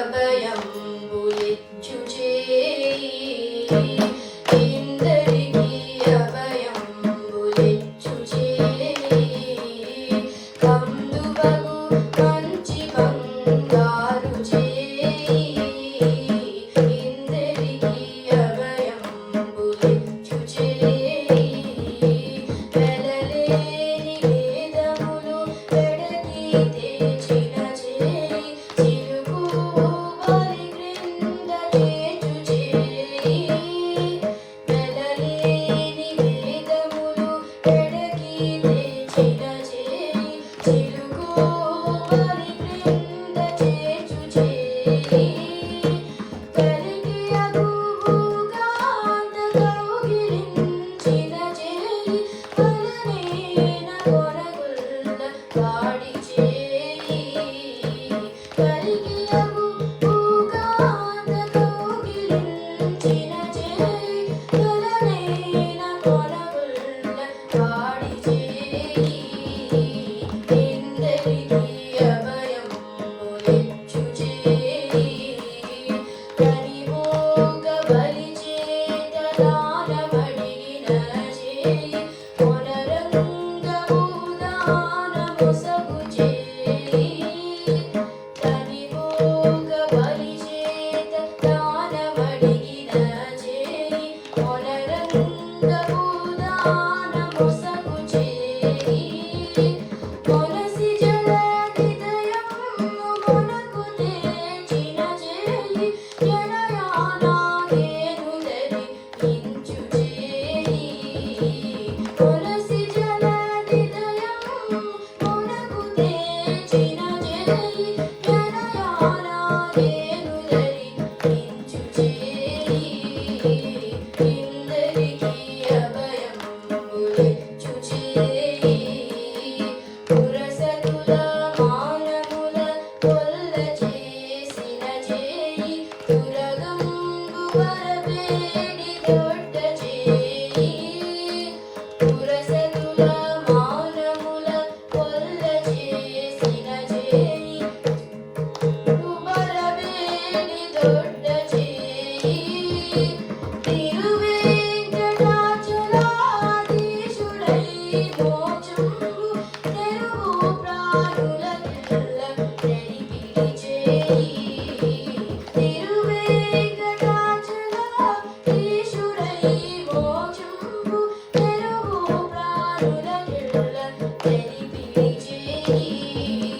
అభయంబులిచ్చు చేయి ఇందరికీ అభయంబులిచ్చు చేయి కందువగు మంచి బంగారు చేయి ఇందరికీ అభయంబులిచ్చు చేయి వెలలేని వేదములు వెడకి తెచిన చేయి చిలుకు బలి క్రింద చేచు చేయి వెలలేని వేదములు వెడకి తెచిన చేయి చిలుకు బలి క్రింద చేచు చేయి కలికి అగుగాంత కౌగిలించిన చేయి వలనేన కొనగుల్ల వాడి చేయి కలికి అగుగాంత కౌగిలించిన చేయి వలనేన కొనగుల్ల వాడి చేయి ఇందరికీ అభయంబులిచ్చు చేయి కనిమోగ బలి చేత దానమడిగిన చేయి కొనరంగము దానమొసగు చేయి కనిమోగ బలి చేత దానమడిగిన చేయి కొనరంగము దానమొసగు చేయి కొలసి జలదిదయము మనకు తెచిన చేయి జనయానాగేనుదరి ఇంచు చేయి కొలసి జలదిదయము మనకు తెచిన చేయి జనయానాగేనుదరి ఇంచు చేయి ఇందరికీ అభయంబులిచ్చు చేయి పురసతుల మానముల కొల్ల చేసిన చేయి తురగంబు వరవేడి దొడ్డ చేయి పురసతుల మానముల కొల్ల చేసిన చేయి వరవేడి దొడ్డ చేయి తిరువేంకటాచలాధీశుడై మోక్షంబు తెరువు ప్రాణులకెల్ల తెలిపిడి చేయి తిరువేంకటాచలాధీశుడై మోక్షంబు తెరువు ప్రాణులకెల్ల తెలిపిడి చేయి